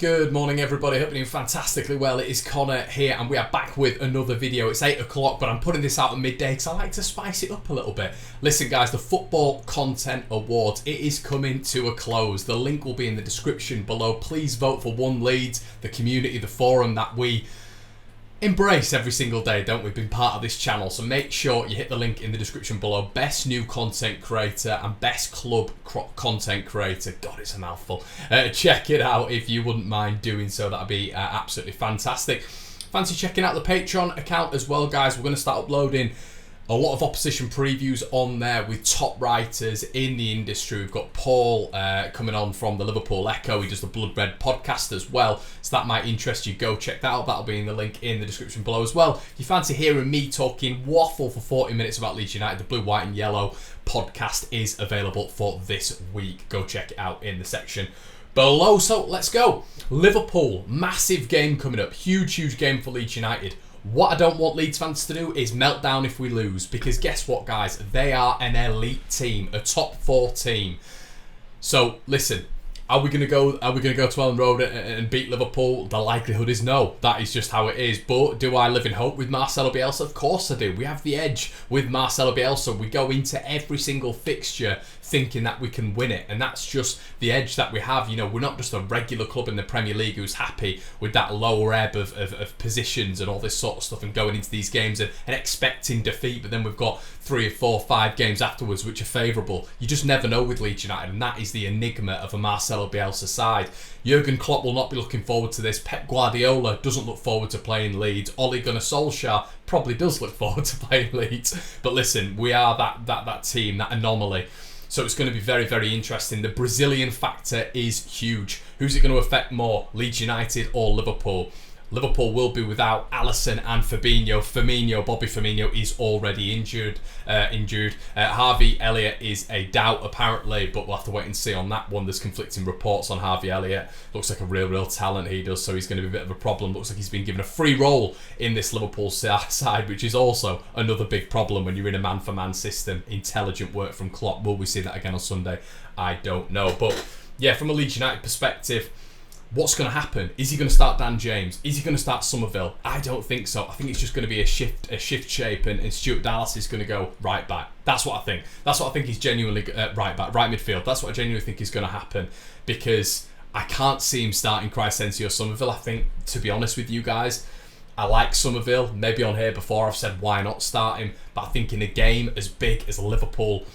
Good morning everybody, hope you're doing fantastically well. It is Connor here and we are back with another video. It's 8 o'clock but I'm putting this out at midday because I like to spice it up a little bit. Listen guys, the Football Content Awards, it is coming to a close. The link will be in the description below. Please vote for One Leeds, the community, the forum that we embrace every single day, don't we? Been part of this channel, so make sure you hit the link in the description below. Best new content creator and best club content creator. God, it's a mouthful. Check it out if you wouldn't mind doing so. That'd be absolutely fantastic. Fancy checking out the Patreon account as well, guys. We're going to start uploading a lot of opposition previews on there with top writers in the industry. We've got Paul coming on from the Liverpool Echo. He does the Blood Red podcast as well, so that might interest you. Go check that out. That'll be in the link in the description below as well. If you fancy hearing me talking waffle for 40 minutes about Leeds United, the Blue, White and Yellow podcast is available for this week. Go check it out in the section below. So let's go. Liverpool, massive game coming up. Huge game for Leeds United. What I don't want Leeds fans to do is melt down if we lose, because guess what, guys? They are an elite team, a top 4 team. So listen, are we going to go to Elland Road and beat Liverpool? The likelihood is no. That is just how it is. But do I live in hope with Marcelo Bielsa? Of course I do. We have the edge with Marcelo Bielsa. We go into every single fixture thinking that we can win it, and that's just the edge that we have. You know, we're not just a regular club in the Premier League who's happy with that lower ebb of positions and all this sort of stuff and going into these games and expecting defeat, but then we've got 3 or 4 or 5 games afterwards which are favourable. You just never know with Leeds United, and that is the enigma of a Marcelo Bielsa side. Jurgen Klopp will not be looking forward to this. Pep Guardiola doesn't look forward to playing Leeds. Ole Gunnar Solskjaer probably does look forward to playing Leeds. But listen, we are that team, that anomaly. So it's going to be very interesting. The Brazilian factor is huge. Who's it going to affect more, Leeds United or Liverpool? Liverpool will be without Alisson and Fabinho. Bobby Firmino is already injured. Harvey Elliott is a doubt apparently, but we'll have to wait and see on that one. There's conflicting reports on Harvey Elliott. Looks like a real talent, he does, so he's going to be a bit of a problem. Looks like he's been given a free role in this Liverpool side, which is also another big problem when you're in a man-for-man system. Intelligent work from Klopp. Will we see that again on Sunday? I don't know. But yeah, from a Leeds United perspective, what's going to happen? Is he going to start Dan James? Is he going to start Somerville? I don't think so. I think it's just going to be a shift shape, and Stuart Dallas is going to go right back. That's what I think. That's what I think he's genuinely right back, right midfield. That's what I genuinely think is going to happen, because I can't see him starting Crysencio or Somerville. I think, to be honest with you guys, I like Somerville. Maybe on here before I've said why not start him, but I think in a game as big as Liverpool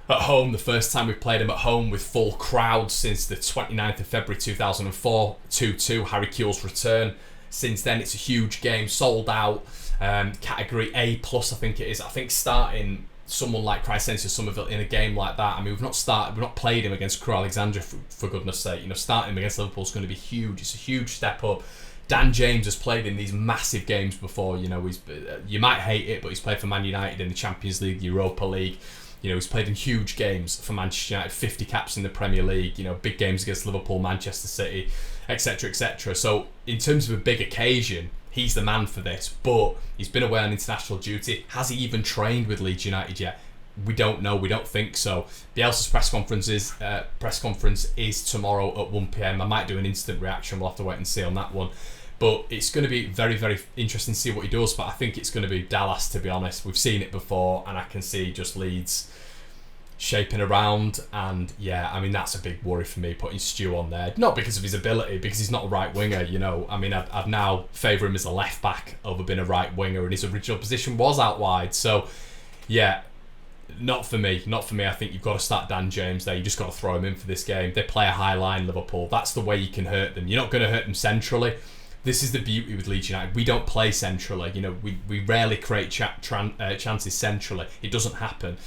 at home, the first time we played him at home with full crowds since the 29th of February 2004, 2-2, Harry Kewell's return. Since then, it's a huge game, sold out, category A+, I think it is. I think starting someone like Crysencio Somerville in a game like that, I mean, we've not played him against Crew Alexandra for goodness sake. You know, starting him against Liverpool is going to be huge. It's a huge step up. Dan James has played in these massive games before. You know, you might hate it, but he's played for Man United in the Champions League, Europa League. You know, he's played in huge games for Manchester United, 50 caps in the Premier League, you know, big games against Liverpool, Manchester City, etc. So in terms of a big occasion, he's the man for this, but he's been away on international duty. Has he even trained with Leeds United yet? We don't know. We don't think so. Bielsa's press conference is tomorrow at 1 PM. I might do an instant reaction. We'll have to wait and see on that one. But it's going to be very interesting to see what he does. But I think it's going to be Dallas, to be honest. We've seen it before, and I can see just Leeds shaping around. And yeah, I mean, that's a big worry for me, putting Stu on there. Not because of his ability, because he's not a right winger, you know. I mean, I'd now favour him as a left back over being a right winger, and his original position was out wide. So yeah, not for me. I think you've got to start Dan James there. You just got to throw him in for this game. They play a high line, Liverpool. That's the way you can hurt them. You're not going to hurt them centrally. This is the beauty with Leeds United. We don't play centrally. You know, we rarely create chances centrally. It doesn't happen.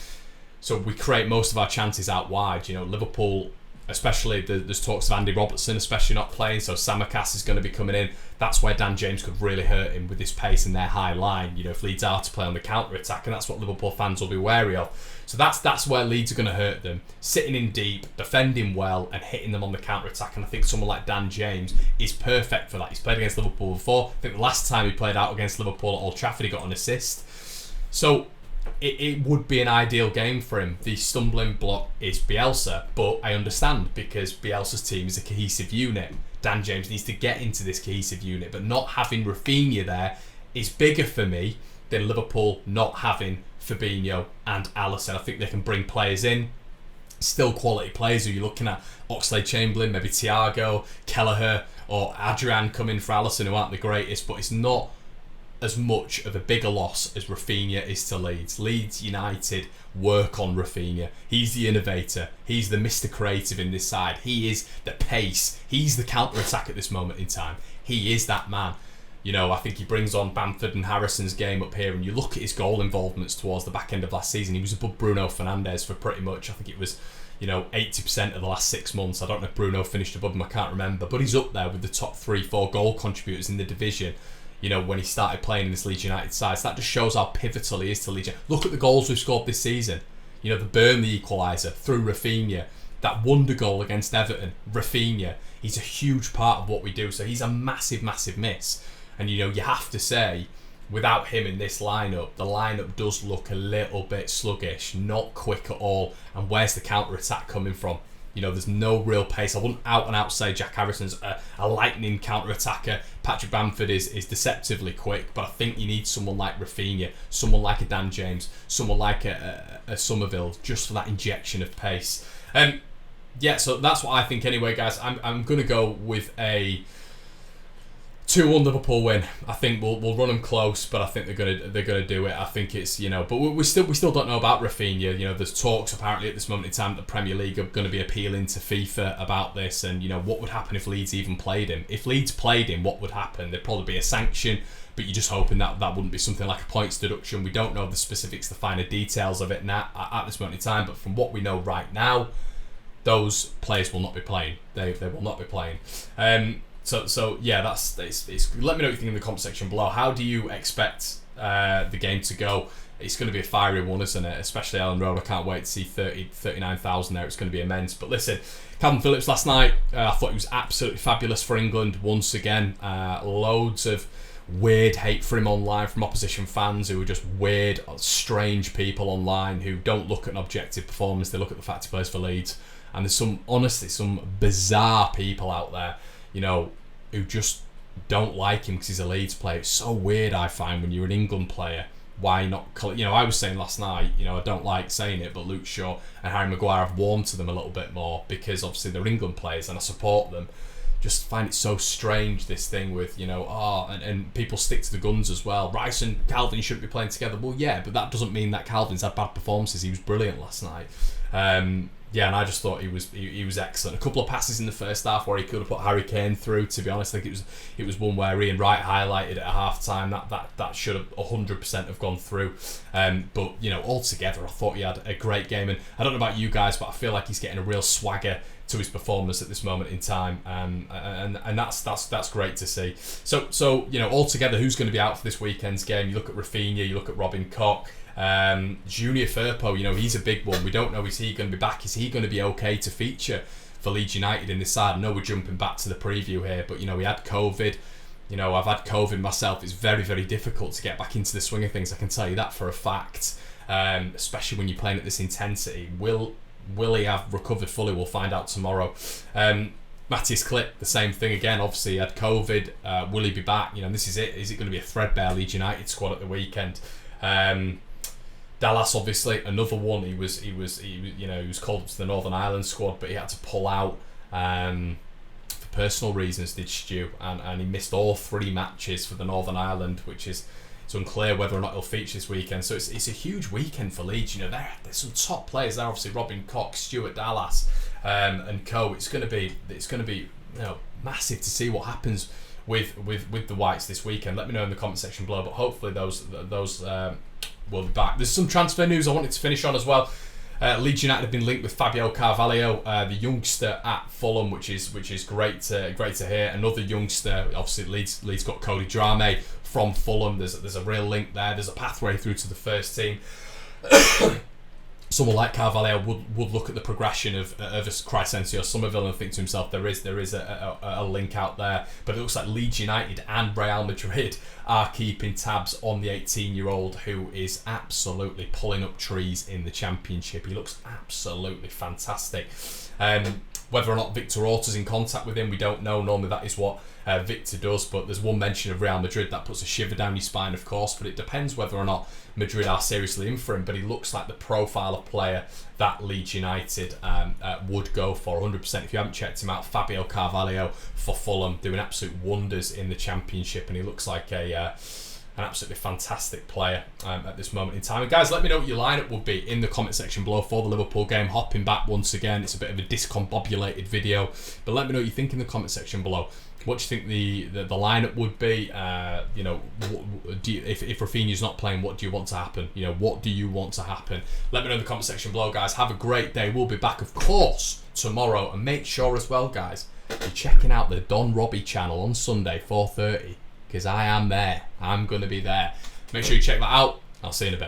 So we create most of our chances out wide. You know, Liverpool, especially there's talks of Andy Robertson, especially not playing. So Samakas is going to be coming in. That's where Dan James could really hurt him with his pace and their high line. You know, if Leeds are to play on the counter attack, and that's what Liverpool fans will be wary of. So that's where Leeds are going to hurt them. Sitting in deep, defending well, and hitting them on the counter attack. And I think someone like Dan James is perfect for that. He's played against Liverpool before. I think the last time he played out against Liverpool at Old Trafford, he got an assist. So it would be an ideal game for him. The stumbling block is Bielsa, but I understand because Bielsa's team is a cohesive unit. Dan James needs to get into this cohesive unit, but not having Raphinha there is bigger for me than Liverpool not having Fabinho and Alisson. I think they can bring players in, still quality players who you're looking at. Oxlade-Chamberlain, maybe Thiago, Kelleher or Adrian coming for Alisson, who aren't the greatest, but it's not as much of a bigger loss as Raphinha is to Leeds. Leeds United work on Raphinha. He's the innovator. He's the Mr. Creative in this side. He is the pace. He's the counter-attack at this moment in time. He is that man. You know, I think he brings on Bamford and Harrison's game up here, and you look at his goal involvements towards the back end of last season. He was above Bruno Fernandes for pretty much, I think it was, 80% of the last 6 months. I don't know if Bruno finished above him, I can't remember, but he's up there with the top 3-4 goal contributors in the division. When he started playing in this Leeds United side. So that just shows how pivotal he is to Leeds United. Look at the goals we've scored this season. The Burnley equaliser through Raphinha. That wonder goal against Everton, Raphinha. He's a huge part of what we do. So he's a massive, massive miss. And you have to say, without him in this lineup, the lineup does look a little bit sluggish, not quick at all. And where's the counter-attack coming from? There's no real pace. I wouldn't out and out say Jack Harrison's a lightning counter-attacker. Patrick Bamford is deceptively quick, but I think you need someone like Raphinha, someone like a Dan James, someone like a Somerville, just for that injection of pace. So that's what I think anyway, guys. I'm going to go with a 2-1 Liverpool win. I think we'll run them close, but I think they're gonna do it. I think it's but we still don't know about Raphinha. There's talks apparently at this moment in time that the Premier League are going to be appealing to FIFA about this, and what would happen if Leeds even played him? If Leeds played him, what would happen? There'd probably be a sanction, but you're just hoping that wouldn't be something like a points deduction. We don't know the specifics, the finer details of it now at this moment in time, but from what we know right now, those players will not be playing. They will not be playing. So yeah, that's let me know what you think in the comment section below. How do you expect the game to go? It's going to be a fiery one, isn't it? Especially Ellen Road. I can't wait to see 39,000 there. It's going to be immense. But listen, Calvin Phillips last night, I thought he was absolutely fabulous for England once again. Loads of weird hate for him online from opposition fans who are just weird, strange people online who don't look at an objective performance. They look at the fact he plays for Leeds. And there's some bizarre people out there, who just don't like him because he's a Leeds player. It's so weird, I find, when you're an England player. Why not? I was saying last night, I don't like saying it, but Luke Shaw and Harry Maguire have warmed to them a little bit more because obviously they're England players and I support them. Just find it so strange, this thing with, and people stick to the guns as well. Rice and Calvin shouldn't be playing together. Well, yeah, but that doesn't mean that Calvin's had bad performances. He was brilliant last night. And I just thought he was excellent. A couple of passes in the first half where he could have put Harry Kane through. To be honest, I think it was one where Ian Wright highlighted at half time that should have 100% have gone through. But altogether, I thought he had a great game. And I don't know about you guys, but I feel like he's getting a real swagger to his performance at this moment in time. And that's great to see. So altogether, who's going to be out for this weekend's game? You look at Raphinha, you look at Robin Koch. Junior Firpo, he's a big one. We don't know, is he going to be back? Is he going to be okay to feature for Leeds United in this side? I know we're jumping back to the preview here, but he had COVID. I've had COVID myself. It's very, very difficult to get back into the swing of things. I can tell you that for a fact, especially when you're playing at this intensity. Will he have recovered fully? We'll find out tomorrow. Matthias Klipp, the same thing again. Obviously, he had COVID. Will he be back? This is it. Is it going to be a threadbare Leeds United squad at the weekend? Dallas, obviously, another one. He was called up to the Northern Ireland squad, but he had to pull out for personal reasons. Did Stu, and he missed all 3 matches for the Northern Ireland, which is it's unclear whether or not he'll feature this weekend. So it's a huge weekend for Leeds. There's some top players there. Obviously, Robin Koch, Stuart Dallas, and co. It's going to be massive to see what happens with the Whites this weekend. Let me know in the comment section below. But hopefully those will be back. There's some transfer news I wanted to finish on as well. Leeds United have been linked with Fabio Carvalho, the youngster at Fulham, which is great to hear. Another youngster, obviously Leeds got Cody Drame from Fulham. There's a real link there. There's a pathway through to the first team. someone like Carvalho would look at the progression of Crysencio Somerville and think to himself, there is a link out there. But it looks like Leeds United and Real Madrid are keeping tabs on the 18-year-old who is absolutely pulling up trees in the Championship. He looks absolutely fantastic. Whether or not Victor Orta's in contact with him, we don't know. Normally that is what Victor does, but there's one mention of Real Madrid that puts a shiver down your spine, of course, but it depends whether or not Madrid are seriously in for him. But he looks like the profile of player that Leeds United would go for 100%. If you haven't checked him out, Fabio Carvalho for Fulham, doing absolute wonders in the Championship, and he looks like an absolutely fantastic player at this moment in time. And guys, let me know what your lineup would be in the comment section below for the Liverpool game. Hopping back once again, it's a bit of a discombobulated video, but let me know what you think in the comment section below. What do you think the lineup would be? You know, if Raphinha's not playing, what do you want to happen? You know, what do you want to happen? Let me know in the comment section below, guys. Have a great day. We'll be back, of course, tomorrow, and make sure as well, guys, you're checking out the Don Robbie channel on Sunday 4:30, because I am there. I'm going to be there. Make sure you check that out. I'll see you in a bit.